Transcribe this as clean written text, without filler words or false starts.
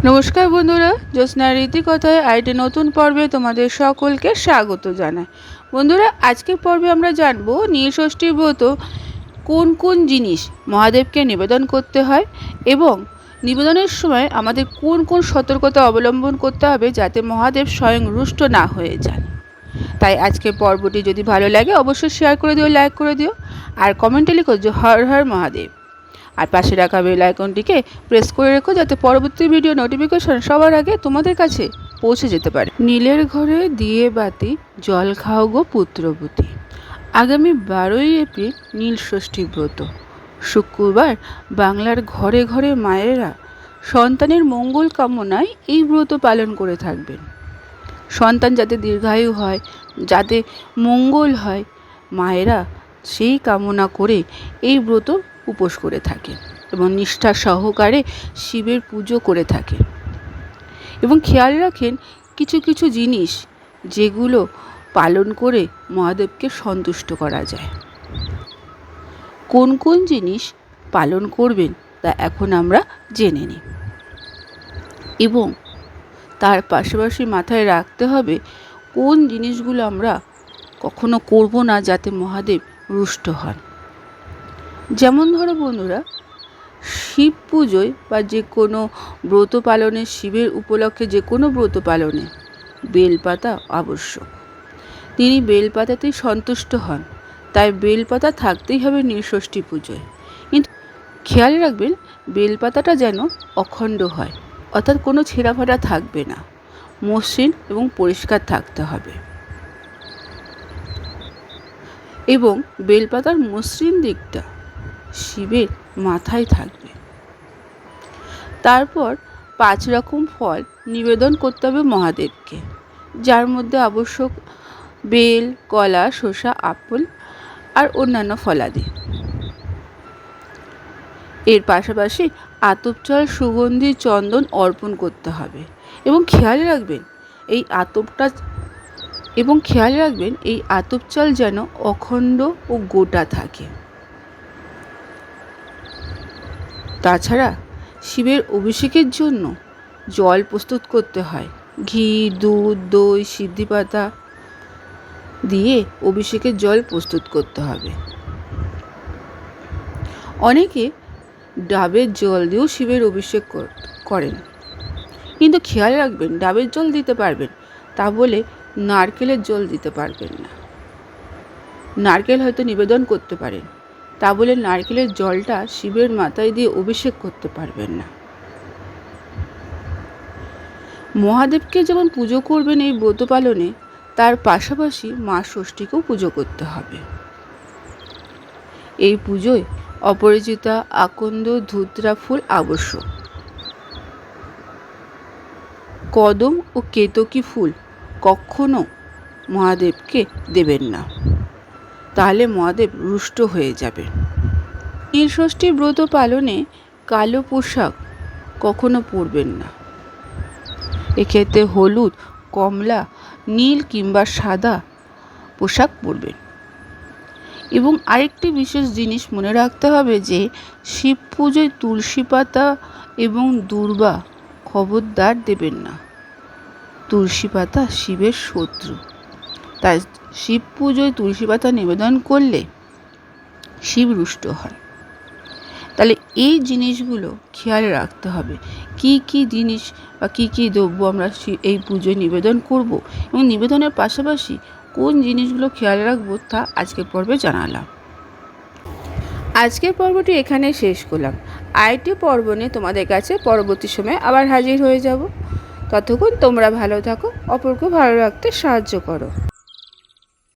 নমস্কার বন্ধুরা, জ্যোৎস্নার রীতিকথায় আরেকটি নতুন পর্বে তোমাদের সকলকে স্বাগত জানাই। বন্ধুরা, আজকের পর্বে আমরা জানবো নীলষষ্ঠী ব্রত কোন কোন জিনিস মহাদেবকে নিবেদন করতে হয় এবং নিবেদনের সময় আমাদের কোন কোন সতর্কতা অবলম্বন করতে হবে যাতে মহাদেব স্বয়ং রুষ্ট না হয়ে যান। তাই আজকের পর্বটি যদি ভালো লাগে অবশ্যই শেয়ার করে দিও, লাইক করে দিও আর কমেন্টে লিখো যে হর হর মহাদেব। আর পাশে রাখা বেল আইকনটিকে প্রেস করে রেখো যাতে পরবর্তী ভিডিও নোটিফিকেশন সবার আগে তোমাদের কাছে পৌঁছে যেতে পারে। নীলের ঘরে দিয়ে বাতি, জল খাও গো পুত্রবতী। আগামী 12ই এপ্রিল নীলষষ্ঠী ব্রত। শুক্রবার বাংলার ঘরে ঘরে মায়েরা সন্তানের মঙ্গল কামনায় এই ব্রত পালন করে থাকবেন। সন্তান যাতে দীর্ঘায়ু হয়, যাতে মঙ্গল হয়, মায়েরা সেই কামনা করে এই ব্রত উপোস করে থাকেন এবং নিষ্ঠা সহকারে শিবের পুজো করে থাকেন এবং খেয়াল রাখেন কিছু কিছু জিনিস যেগুলো পালন করে মহাদেবকে সন্তুষ্ট করা যায়। কোন কোন জিনিস পালন করবেন তা এখন আমরা জেনে নিই এবং তার পাশাপাশি মাথায় রাখতে হবে কোন জিনিসগুলো আমরা কখনো করব না যাতে মহাদেব রুষ্ট হন। যেমন ধরো বন্ধুরা, শিব পুজোয় বা যে কোনো ব্রত পালনে, শিবের উপলক্ষে যে কোনো ব্রত পালনে বেলপাতা আবশ্যক। তিনি বেলপাতাতেই সন্তুষ্ট হন, তাই বেলপাতা থাকতেই হবে নীলষষ্ঠী পুজোয়। কিন্তু খেয়াল রাখবেন বেলপাতাটা যেন অখণ্ড হয়, অর্থাৎ কোনো ছেঁড়াফাটা থাকবে না, মসৃণ এবং পরিষ্কার থাকতে হবে এবং বেলপাতার মসৃণ দিকটা শিবের মাথায় থাকবে। তারপর 5 রকম ফল নিবেদন করতে হবে মহাদেবকে, যার মধ্যে আবশ্যক বেল, কলা, শসা, আপেল আর অন্যান্য ফলাদি। এর পাশাপাশি আতপ চাল, সুগন্ধি, চন্দন অর্পণ করতে হবে এবং খেয়াল রাখবেন এই আতপ চাল যেন অখণ্ড ও গোটা থাকে। তাছাড়া শিবের অভিষেকের জন্য জল প্রস্তুত করতে হয়। ঘি, দুধ, দই, সিদ্ধি পাতা দিয়ে অভিষেকের জল প্রস্তুত করতে হবে। অনেকে ডাবের জল দিয়েও শিবের অভিষেক করেন, কিন্তু খেয়াল রাখবেন ডাবের জল দিতে পারবেন, তা বলে নারকেলের জল দিতে পারবেন না। নারকেল হয়তো নিবেদন করতে পারেন, তা বলে নারকেলের জলটা শিবের মাথায় দিয়ে অভিষেক করতে পারবেন না। মহাদেবকে যেমন পুজো করবেন এই ব্রত পালনে, তার পাশাপাশি মা ষষ্ঠীকেও পুজো করতে হবে। এই পুজোয় অপরাজিতা, আকন্দ, ধুতরা ফুল আবশ্যক। কদম ও কেতকী ফুল কখনো মহাদেবকে দেবেন না, তাহলে মহাদেব রুষ্ট হয়ে যাবে। নীলষষ্ঠী ব্রত পালনে কালো পোশাক কখনো পরবেন না। এক্ষেত্রে হলুদ, কমলা, নীল কিংবা সাদা পোশাক পরবেন। এবং আরেকটি বিশেষ জিনিস মনে রাখতে হবে যে শিব পুজোয় তুলসী পাতা এবং দূর্বা খবরদার দেবেন না। তুলসী পাতা শিবের শত্রু, তাই শিব পুজোয় তুলসী পাতা নিবেদন করলে শিব রুষ্ট হন। তাহলে এই জিনিসগুলো খেয়াল রাখতে হবে, কি কি জিনিস বা কি কি দ্রব্য আমরা এই পুজোয় নিবেদন করব এবং নিবেদনের পাশাপাশি কোন জিনিসগুলো খেয়াল রাখবো তা আজকের পর্বে জানালাম। আজকের পর্বটি এখানে শেষ করলাম। আরেকটি পর্ব নিয়ে তোমাদের কাছে পরবর্তী সময়ে আবার হাজির হয়ে যাব। ততক্ষণ তোমরা ভালো থাকো, অপরকে ভালো রাখতে সাহায্য করো।